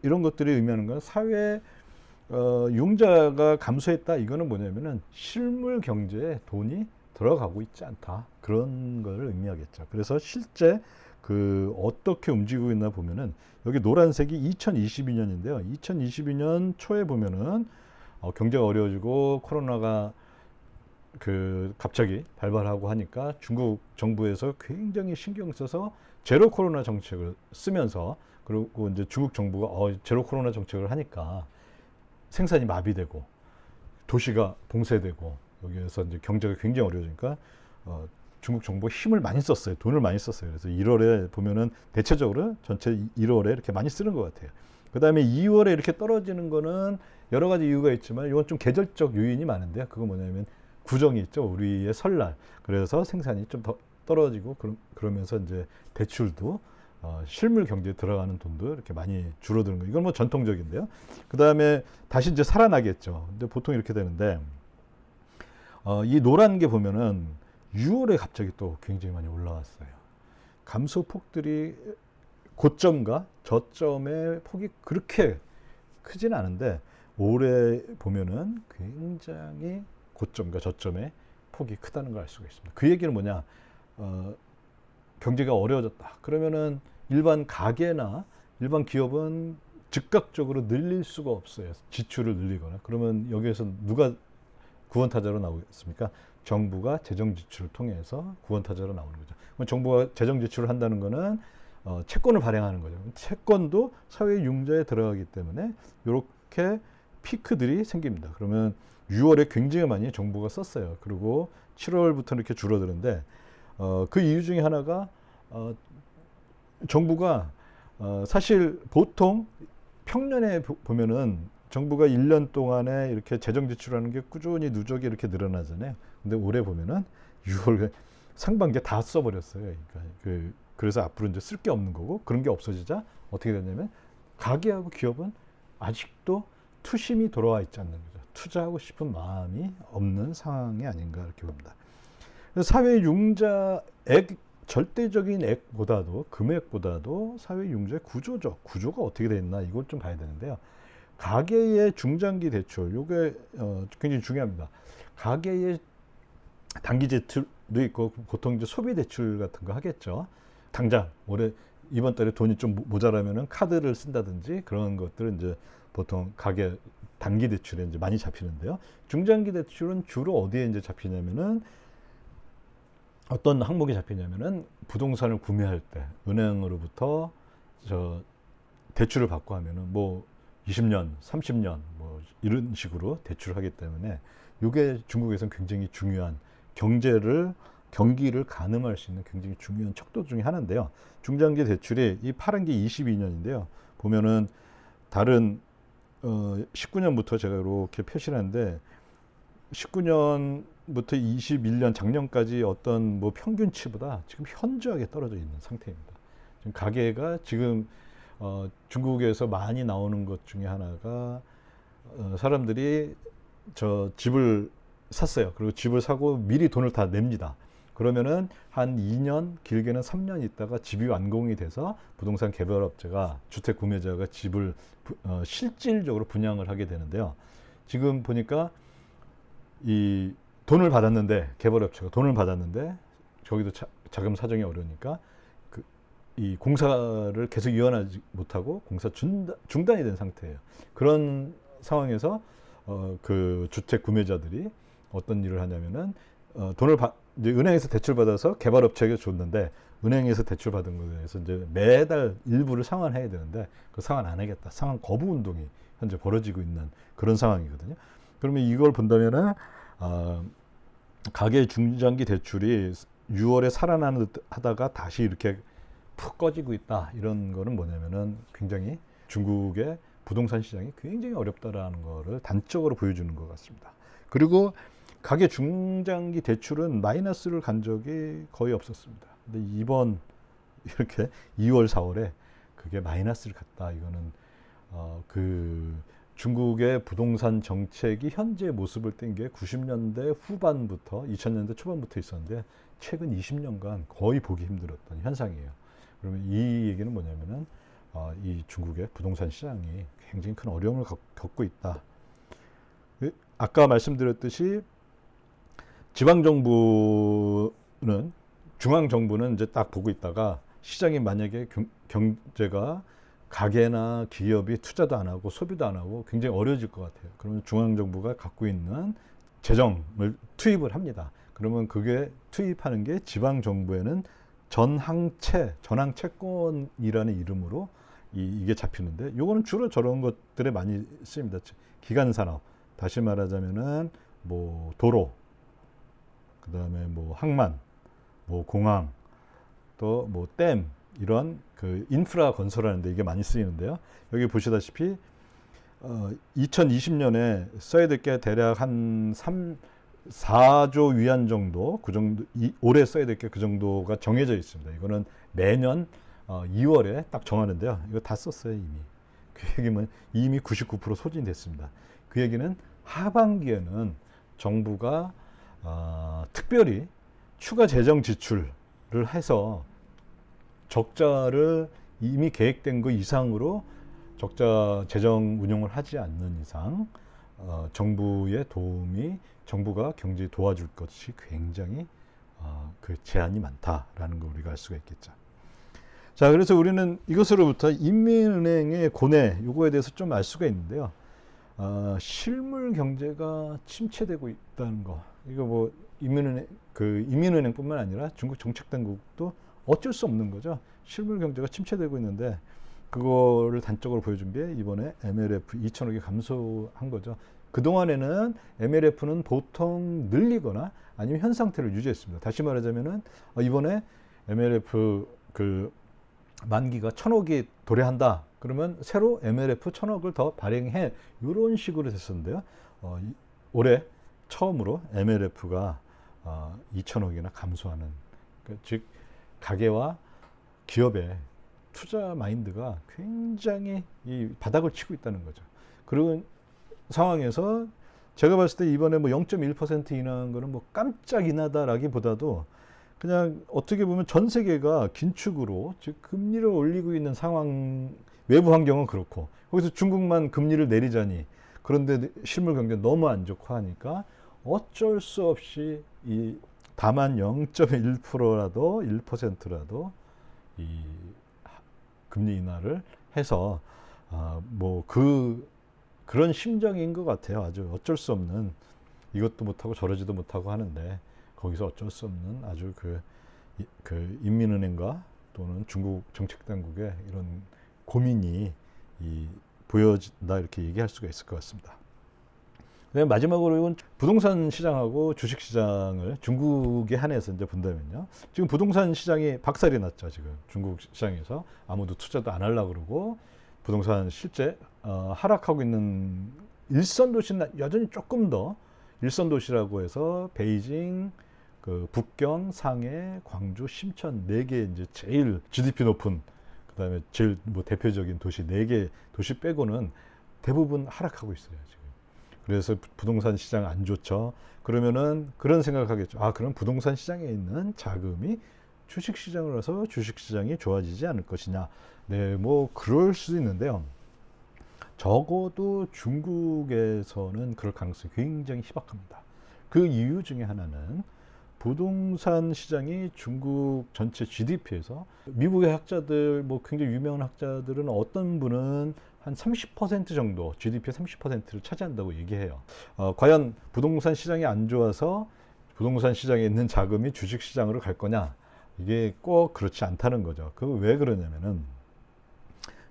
이런 것들이 의미하는 건 사회 융자가 감소했다. 이거는 뭐냐면은 실물 경제에 돈이 들어가고 있지 않다. 그런 걸 의미하겠죠. 그래서 실제 그 어떻게 움직이고 있나 보면은 여기 노란색이 2022년인데요. 2022년 초에 보면은 경제가 어려워지고 코로나가 그 갑자기 발발하고 하니까 중국 정부에서 굉장히 신경 써서 제로 코로나 정책을 쓰면서, 그리고 이제 중국 정부가 제로 코로나 정책을 하니까 생산이 마비되고 도시가 봉쇄되고 여기에서 이제 경제가 굉장히 어려워지니까 중국 정부가 힘을 많이 썼어요. 돈을 많이 썼어요. 그래서 1월에 보면은 대체적으로 전체 1월에 이렇게 많이 쓰는 것 같아요. 그 다음에 2월에 이렇게 떨어지는 거는 여러 가지 이유가 있지만 이건 좀 계절적 요인이 많은데요. 그거 뭐냐면 구정이 있죠. 우리의 설날. 그래서 생산이 좀 더 떨어지고 그러면서 이제 대출도 실물 경제에 들어가는 돈도 이렇게 많이 줄어드는 거. 이건 뭐 전통적인데요. 그 다음에 다시 이제 살아나겠죠. 근데 보통 이렇게 되는데 이 노란 게 보면은 6월에 갑자기 또 굉장히 많이 올라왔어요. 감소폭들이 고점과 저점의 폭이 그렇게 크진 않은데 올해 보면은 굉장히 고점과 저점의 폭이 크다는 걸 알 수가 있습니다. 그 얘기는 뭐냐? 경제가 어려워졌다. 그러면은 일반 가게나 일반 기업은 즉각적으로 늘릴 수가 없어요. 지출을 늘리거나. 그러면 여기에서 누가 구원타자로 나오겠습니까? 정부가 재정 지출을 통해서 구원타자로 나오는 거죠. 정부가 재정 지출을 한다는 거는 채권을 발행하는 거죠. 채권도 사회 융자에 들어가기 때문에 이렇게 피크들이 생깁니다. 그러면 6월에 굉장히 많이 정부가 썼어요. 그리고 7월부터 이렇게 줄어드는데 그 이유 중에 하나가 정부가 사실 보통 평년에 보면은 정부가 1년 동안에 이렇게 재정 지출하는 게 꾸준히 누적이 이렇게 늘어나잖아요. 근데 올해 보면은 6월 상반기에 다 써버렸어요. 그러니까 그래서 앞으로 이제 쓸 게 없는 거고, 그런 게 없어지자 어떻게 됐냐면 가게하고 기업은 아직도 투심이 돌아와 있지 않는 거죠. 투자하고 싶은 마음이 없는 상황이 아닌가 이렇게 봅니다. 사회 융자액, 절대적인 액보다도 금액보다도 사회 융자의 구조가 어떻게 되어 있나 이걸 좀 봐야 되는데요. 가계의 중장기 대출, 요게 굉장히 중요합니다. 가계의 단기 대출도 있고 보통 이제 소비 대출 같은 거 하겠죠. 당장 올해 이번 달에 돈이 좀 모자라면은 카드를 쓴다든지 그런 것들은 이제 보통 가계 단기 대출에 이제 많이 잡히는데요. 중장기 대출은 주로 어디에 이제 잡히냐면은 어떤 항목이 잡히냐면은 부동산을 구매할 때 은행으로부터 저 대출을 받고 하면은 뭐 20년, 30년 뭐 이런 식으로 대출을 하기 때문에 이게 중국에서는 굉장히 중요한 경기를 가늠할 수 있는 굉장히 중요한 척도 중에 하나인데요. 중장기 대출이 이 파란 게 22년인데요. 보면은 다른 19년부터 제가 이렇게 표시를 했는데 19년부터 21년 작년까지 어떤 뭐 평균치보다 지금 현저하게 떨어져 있는 상태입니다. 지금 가계가 지금 중국에서 많이 나오는 것 중에 하나가 사람들이 저 집을 샀어요. 그리고 집을 사고 미리 돈을 다 냅니다. 그러면은 한 2년, 길게는 3년 있다가 집이 완공이 돼서 부동산 개발업체가, 주택 구매자가 집을 실질적으로 분양을 하게 되는데요. 지금 보니까 이 돈을 받았는데, 개발업체가 돈을 받았는데 저기도 자금 사정이 어려우니까 이 공사를 계속 이어나지 못하고 공사 중단이 된 상태예요. 그런 상황에서 그 주택 구매자들이 어떤 일을 하냐면은 이제 은행에서 대출 받아서 개발업체에게 줬는데 은행에서 대출 받은 거에 대해서 이제 매달 일부를 상환해야 되는데 그 상환 안 하겠다, 상환 거부 운동이 현재 벌어지고 있는 그런 상황이거든요. 그러면 이걸 본다면은 가계 중장기 대출이 6월에 살아나는 듯 하다가 다시 이렇게 푹 꺼지고 있다. 이런 거는 뭐냐면은 굉장히 중국의 부동산 시장이 굉장히 어렵다라는 거를 단적으로 보여주는 것 같습니다. 그리고 가계 중장기 대출은 마이너스를 간 적이 거의 없었습니다. 근데 이번 이렇게 2월, 4월에 그게 마이너스를 갔다. 이거는 그 중국의 부동산 정책이 현재 모습을 띈 게 90년대 후반부터 2000년대 초반부터 있었는데 최근 20년간 거의 보기 힘들었던 현상이에요. 그러면 이 얘기는 뭐냐면은 이 중국의 부동산 시장이 굉장히 큰 어려움을 겪고 있다. 아까 말씀드렸듯이 지방 정부는 중앙 정부는 이제 딱 보고 있다가 시장이 만약에 경제가 가게나 기업이 투자도 안 하고 소비도 안 하고 굉장히 어려워질 것 같아요. 그러면 중앙 정부가 갖고 있는 재정을 투입을 합니다. 그러면 그게 투입하는 게 지방 정부에는 전항채권이라는 이름으로 이게 잡히는데, 요거는 주로 저런 것들에 많이 쓰입니다. 기간 산업, 다시 말하자면은 뭐 도로, 그다음에 뭐 항만, 뭐 공항, 또 뭐 댐, 이런 그 인프라 건설하는데 이게 많이 쓰이는데요. 여기 보시다시피 2020년에 써야 될 게 대략 한 4조 위안 정도, 그 정도, 올해 써야 될 게 그 정도가 정해져 있습니다. 이거는 매년 2월에 딱 정하는데요. 이거 다 썼어요, 이미. 그 얘기는 이미 99% 소진됐습니다. 그 얘기는 하반기에는 정부가 특별히 추가 재정 지출을 해서 적자를 이미 계획된 거 이상으로 적자 재정 운용을 하지 않는 이상 정부의 도움이, 정부가 경제에 도와줄 것이 굉장히 그 제한이 많다라는 걸 우리가 알 수가 있겠죠. 자, 그래서 우리는 이것으로부터 인민은행의 고뇌, 요거에 대해서 좀 알 수가 있는데요. 실물 경제가 침체되고 있다는 거. 이거 뭐 인민은행뿐만 아니라 중국 정책당국도 어쩔 수 없는 거죠. 실물 경제가 침체되고 있는데 그거를 단적으로 보여준 게 이번에 MLF 2천억이 감소한 거죠. 그동안에는 MLF는 보통 늘리거나 아니면 현 상태를 유지했습니다. 다시 말하자면은 이번에 MLF 그 만기가 1,000억이 도래한다. 그러면 새로 MLF 1,000억을 더 발행해. 이런 식으로 됐었는데요. 올해 처음으로 MLF가 2,000억이나 감소하는, 즉 가계와 기업의 투자 마인드가 굉장히 이 바닥을 치고 있다는 거죠. 그런 상황에서 제가 봤을 때 이번에 뭐 0.1% 인하한 거는 뭐 깜짝 인하다라기보다도 그냥 어떻게 보면 전 세계가 긴축으로, 즉 금리를 올리고 있는 상황, 외부 환경은 그렇고 거기서 중국만 금리를 내리자니, 그런데 실물 경제 너무 안 좋고 하니까 어쩔 수 없이 다만 0.1%라도 1%라도 이 금리 인하를 해서 뭐 그런 심정인 것 같아요. 아주 어쩔 수 없는, 이것도 못하고 저러지도 못하고 하는데 거기서 어쩔 수 없는 아주 그 인민은행과 또는 중국 정책당국의 이런 고민이 보여진다, 이렇게 얘기할 수가 있을 것 같습니다. 마지막으로 이건 부동산 시장하고 주식 시장을 중국에 한해서 이제 본다면요. 지금 부동산 시장이 박살이 났죠. 지금 중국 시장에서 아무도 투자도 안 하려고 그러고 부동산 실제 하락하고 있는 일선 도시는 여전히 조금 더, 일선 도시라고 해서 베이징, 그 북경, 상해, 광주, 심천 4개 이제 제일 GDP 높은, 그다음에 제일 뭐 대표적인 도시 4개 도시 빼고는 대부분 하락하고 있어요, 지금. 그래서 부동산 시장 안 좋죠. 그러면은 그런 생각을 하겠죠. 그럼 부동산 시장에 있는 자금이 주식 시장으로 와서 주식 시장이 좋아지지 않을 것이냐. 네, 뭐 그럴 수도 있는데요. 적어도 중국에서는 그럴 가능성이 굉장히 희박합니다. 그 이유 중에 하나는 부동산 시장이 중국 전체 GDP에서, 미국의 학자들, 뭐 굉장히 유명한 학자들은 어떤 분은 한 30% 정도, GDP의 30%를 차지한다고 얘기해요. 과연 부동산 시장이 안 좋아서 부동산 시장에 있는 자금이 주식 시장으로 갈 거냐? 이게 꼭 그렇지 않다는 거죠. 그 왜 그러냐면은,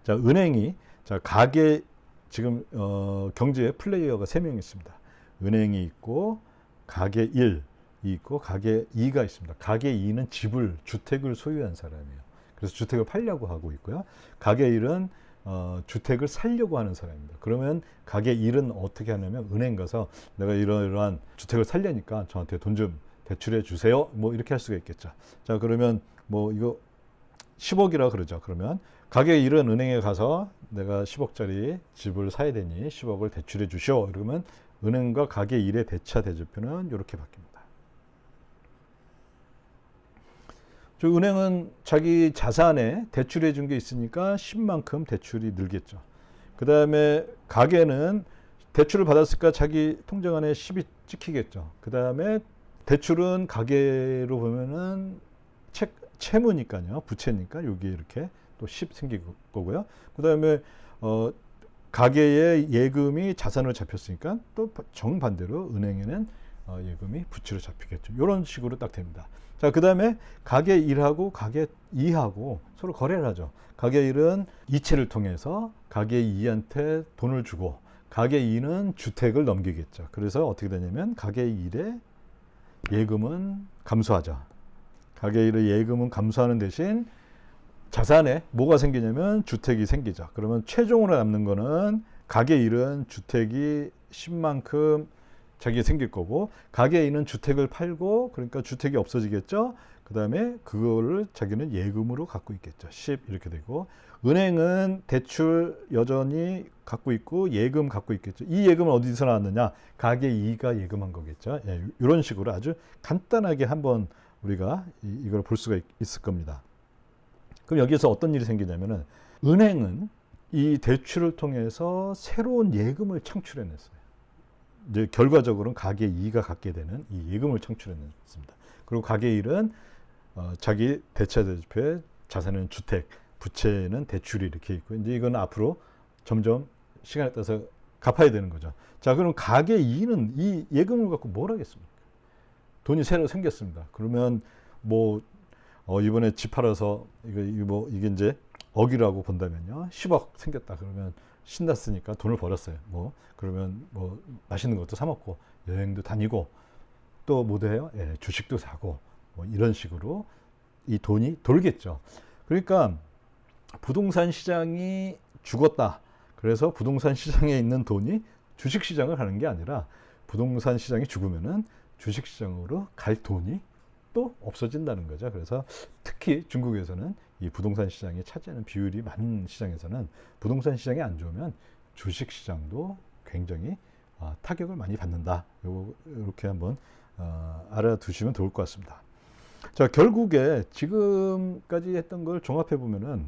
자, 은행이, 자, 가계, 지금 경제의 플레이어가 3명 있습니다. 은행이 있고 가계 1 있고 가계 2가 있습니다. 가계 2는 주택을 소유한 사람이에요. 그래서 주택을 팔려고 하고 있고요. 가계 1은 주택을 살려고 하는 사람입니다. 그러면 가계 1은 어떻게 하냐면 은행 가서 내가 이러이러한 주택을 살려니까 저한테 돈 좀 대출해 주세요. 뭐 이렇게 할 수가 있겠죠. 자, 그러면 뭐 이거 10억이라 그러죠. 그러면 가계 1은 은행에 가서 내가 10억짜리 집을 사야 되니 10억을 대출해 주시오. 그러면 은행과 가계 1의 대차 대조표는 이렇게 바뀝니다. 저 은행은 자기 자산에 대출해 준 게 있으니까 10만큼 대출이 늘겠죠. 그 다음에 가게는 대출을 받았으니까 자기 통장 안에 10이 찍히겠죠. 그 다음에 대출은 가계로 보면은 채무니까요. 부채니까 여기에 이렇게 또 10 생길 거고요. 그 다음에 가계의 예금이 자산으로 잡혔으니까 또 정반대로 은행에는 예금이 부채로 잡히겠죠. 이런 식으로 딱 됩니다. 자, 그 다음에 가계 1하고 가계 2하고 서로 거래를 하죠. 가계 1은 이체를 통해서 가계 2한테 돈을 주고 가계 2는 주택을 넘기겠죠. 그래서 어떻게 되냐면 가계 1의 예금은 감소하죠. 가계 1의 예금은 감소하는 대신 자산에 뭐가 생기냐면 주택이 생기죠. 그러면 최종으로 남는 거는 가계 1은 주택이 10만큼 자기가 생길 거고 가계 2는 주택을 팔고 그러니까 주택이 없어지겠죠. 그 다음에 그거를 자기는 예금으로 갖고 있겠죠. 10 이렇게 되고 은행은 대출 여전히 갖고 있고 예금 갖고 있겠죠. 이 예금은 어디서 나왔느냐? 가계 2가 예금한 거겠죠. 예, 이런 식으로 아주 간단하게 한번 우리가 이걸 볼 수가 있을 겁니다. 그럼 여기서 어떤 일이 생기냐면은 은행은 이 대출을 통해서 새로운 예금을 창출해냈어요. 이제 결과적으로는 가계 2가 갖게 되는 이 예금을 창출해냈습니다. 그리고 가계 1은 자기 대차대조표에 자산은 주택, 부채는 대출이 이렇게 있고 이제 이건 앞으로 점점 시간에 따라서 갚아야 되는 거죠. 자, 그럼 가계 2는 이 예금을 갖고 뭘 하겠습니까? 돈이 새로 생겼습니다. 그러면 뭐 이번에 집 팔아서 이게 이제 억이라고 본다면요. 10억 생겼다 그러면 신났으니까 돈을 벌었어요. 그러면 맛있는 것도 사 먹고 여행도 다니고 또 뭐도 해요? 예, 주식도 사고 이런 식으로 이 돈이 돌겠죠. 그러니까 부동산 시장이 죽었다. 그래서 부동산 시장에 있는 돈이 주식 시장을 가는 게 아니라 부동산 시장이 죽으면은 주식 시장으로 갈 돈이 또 없어진다는 거죠. 그래서 특히 중국에서는 이 부동산 시장이 차지하는 비율이 많은 시장에서는 부동산 시장이 안 좋으면 주식 시장도 굉장히 타격을 많이 받는다. 이렇게 한번 알아두시면 좋을 것 같습니다. 자, 결국에 지금까지 했던 걸 종합해 보면은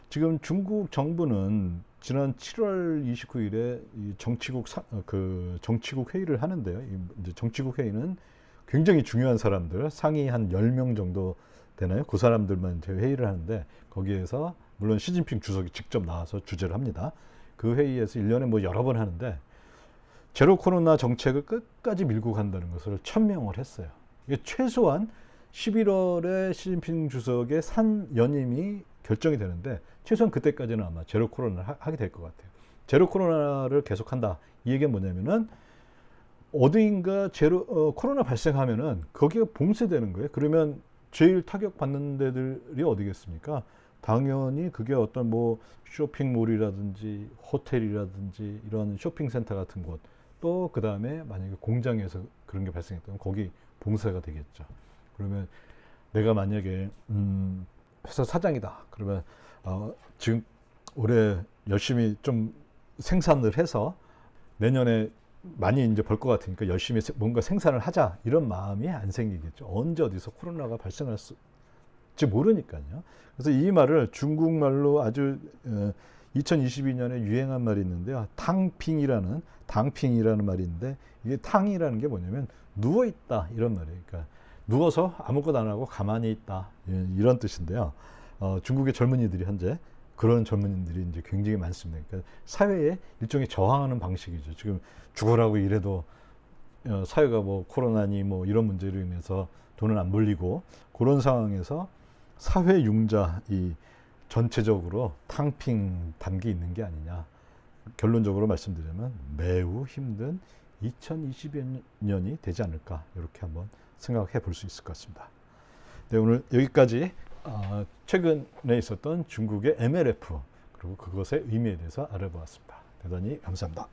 지금 중국 정부는 지난 7월 29일에 이 정치국 회의를 하는데요. 이제 정치국 회의는 굉장히 중요한 사람들, 상위 한 10명 정도 되나요? 그 사람들만 회의를 하는데 거기에서 물론 시진핑 주석이 직접 나와서 주재를 합니다. 그 회의에서 1년에 여러 번 하는데 제로 코로나 정책을 끝까지 밀고 간다는 것을 천명을 했어요. 이게 최소한 11월에 시진핑 주석의 연임이 결정이 되는데 최소한 그때까지는 아마 제로 코로나를 하게 될 것 같아요. 제로 코로나를 계속한다. 이 얘기가 뭐냐면은 어디인가 코로나 발생하면은 거기가 봉쇄되는 거예요. 그러면 제일 타격 받는 데들이 어디겠습니까? 당연히 그게 어떤 쇼핑몰이라든지 호텔이라든지 이런 쇼핑센터 같은 곳, 또 그 다음에 만약에 공장에서 그런 게 발생했다면 거기 봉쇄가 되겠죠. 그러면 내가 만약에 회사 사장이다. 그러면 지금 올해 열심히 좀 생산을 해서 내년에 많이 이제 벌 것 같으니까 열심히 뭔가 생산을 하자 이런 마음이 안 생기겠죠. 언제 어디서 코로나가 발생할지 모르니까요. 그래서 이 말을 중국말로 아주 2022년에 유행한 말이 있는데요. 당핑이라는 말인데 이게 탕이라는 게 뭐냐면 누워 있다 이런 말이에요. 그러니까 누워서 아무것도 안 하고 가만히 있다 이런 뜻인데요. 중국의 젊은이들이 현재 그런 젊은이들이 이제 굉장히 많습니다. 그러니까 사회에 일종의 저항하는 방식이죠. 지금 죽으라고 이래도 사회가 코로나니 이런 문제로 인해서 돈을 안 벌리고 그런 상황에서 사회 융자 이 전체적으로 탕핑 단계 있는 게 아니냐. 결론적으로 말씀드리면 매우 힘든 2020년이 되지 않을까 이렇게 한번 생각해 볼 수 있을 것 같습니다. 네, 오늘 여기까지 최근에 있었던 중국의 MLF 그리고 그것의 의미에 대해서 알아보았습니다. 대단히 감사합니다.